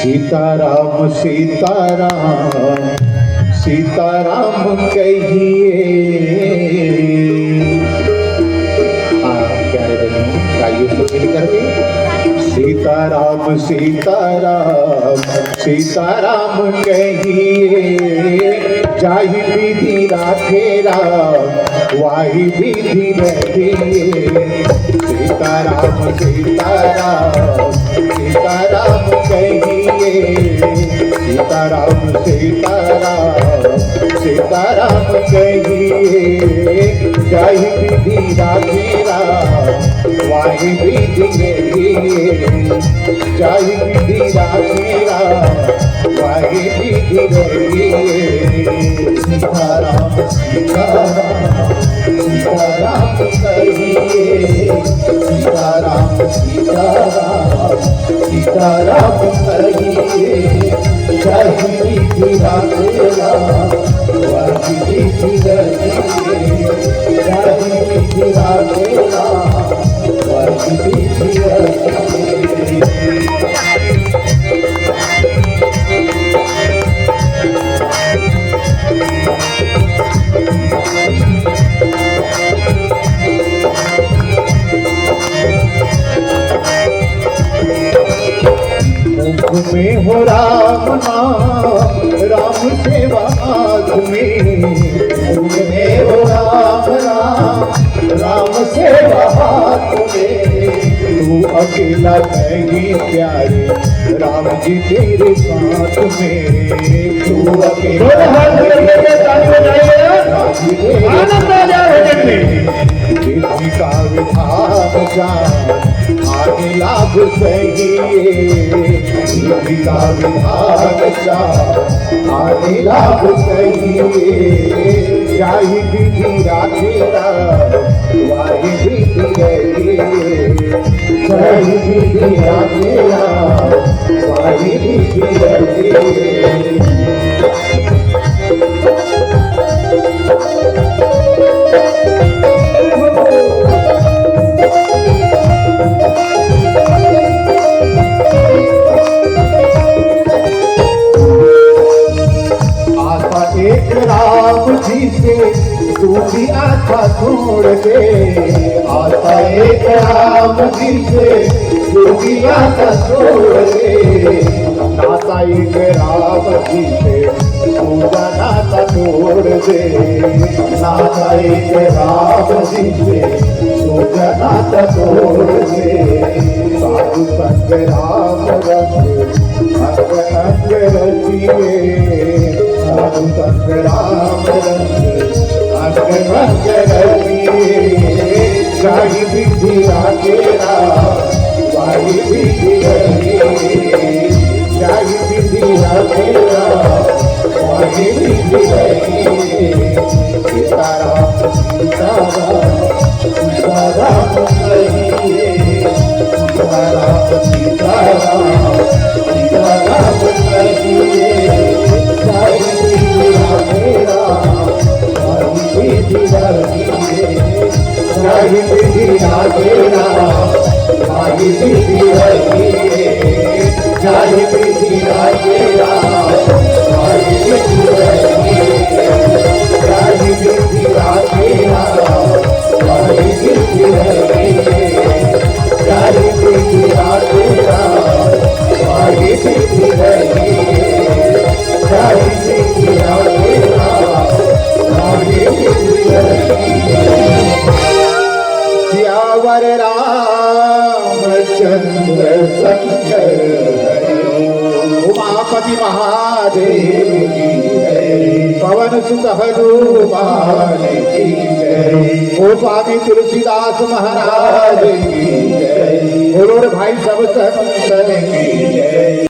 सीताराम सीताराम सीताराम कहिए। हाँ प्यारे बहनों, गाइए सब मिलकर के सीताराम सीताराम सीताराम कहिए। जाहि विधि राखे राम वाहि विधि रहिए। सीताराम सीताराम सीताराम कहिए। सीताराम सीताराम सीताराम कहिए। जाहि विधि राखे राम वाहि विधि रहिए। जाहि विधि राखे राम वाहि विधि रहिए। सीताराम सीताराम सीताराम कहिए। सीताराम सीताराम सीताराम कहिए। जाहि विधि राखे राम वाहि विधि रहिए। जाहि विधि राखे राम वाहि विधि रहिए। मुख में हो राम नाम राम सेवा तुम्हें। मुख में हो राम नाम राम सेवा तुम्हें। तू अकेला कहीं प्यारे राम जी तेरे साथ में। तू अकेला विधि का विधान जान आगे लाभ सहिए। विधि का विधान जान आगे लाभ सहिए। जाहि विधि राखे राम वाहि विधि रहिए। जाहि विधि राखे राम वाहि विधि रहिए। एक राम जी से दूसरी आशा छोड़ के। आशा एक राम जी से दूसरी आशा छोड़ के। नाता एक राम जी से पूजा नाता तोड़ दे। नाता एक राम जी से पूजा नाता तोड़ दे। साधु संग राम रंग अंग अंग रचिए। साधु संग राम रंग अंग अंग रचिए। जाहि विधि राखे राम वाहि विधि रहिए। जाहि विधि राखे राम वाहि विधि रहिए। सीताराम सीताराम सीताराम कहिए। सीताराम सीताराम सीताराम कहिए। जाहि विधि राखे राम वाहि विधि रहिए। जाहि विधि राखे राम वाहि विधि रहिए। जाहि विधि राखे राम वाहि विधि रहिए। जाहि विधि राखे राम वाहि विधि रहिए। जाहि विधि राखे राम वाहि विधि रहिए। जाहि विधि राखे राम वाहि विधि रहिए। सियावर रामचंद्र शंकर उमापति महादेव की जय। पवन सुत हनुमान की जय। ओ स्वामी तुलसीदास महाराज की जय। बोलो भाई सब संतन की जय।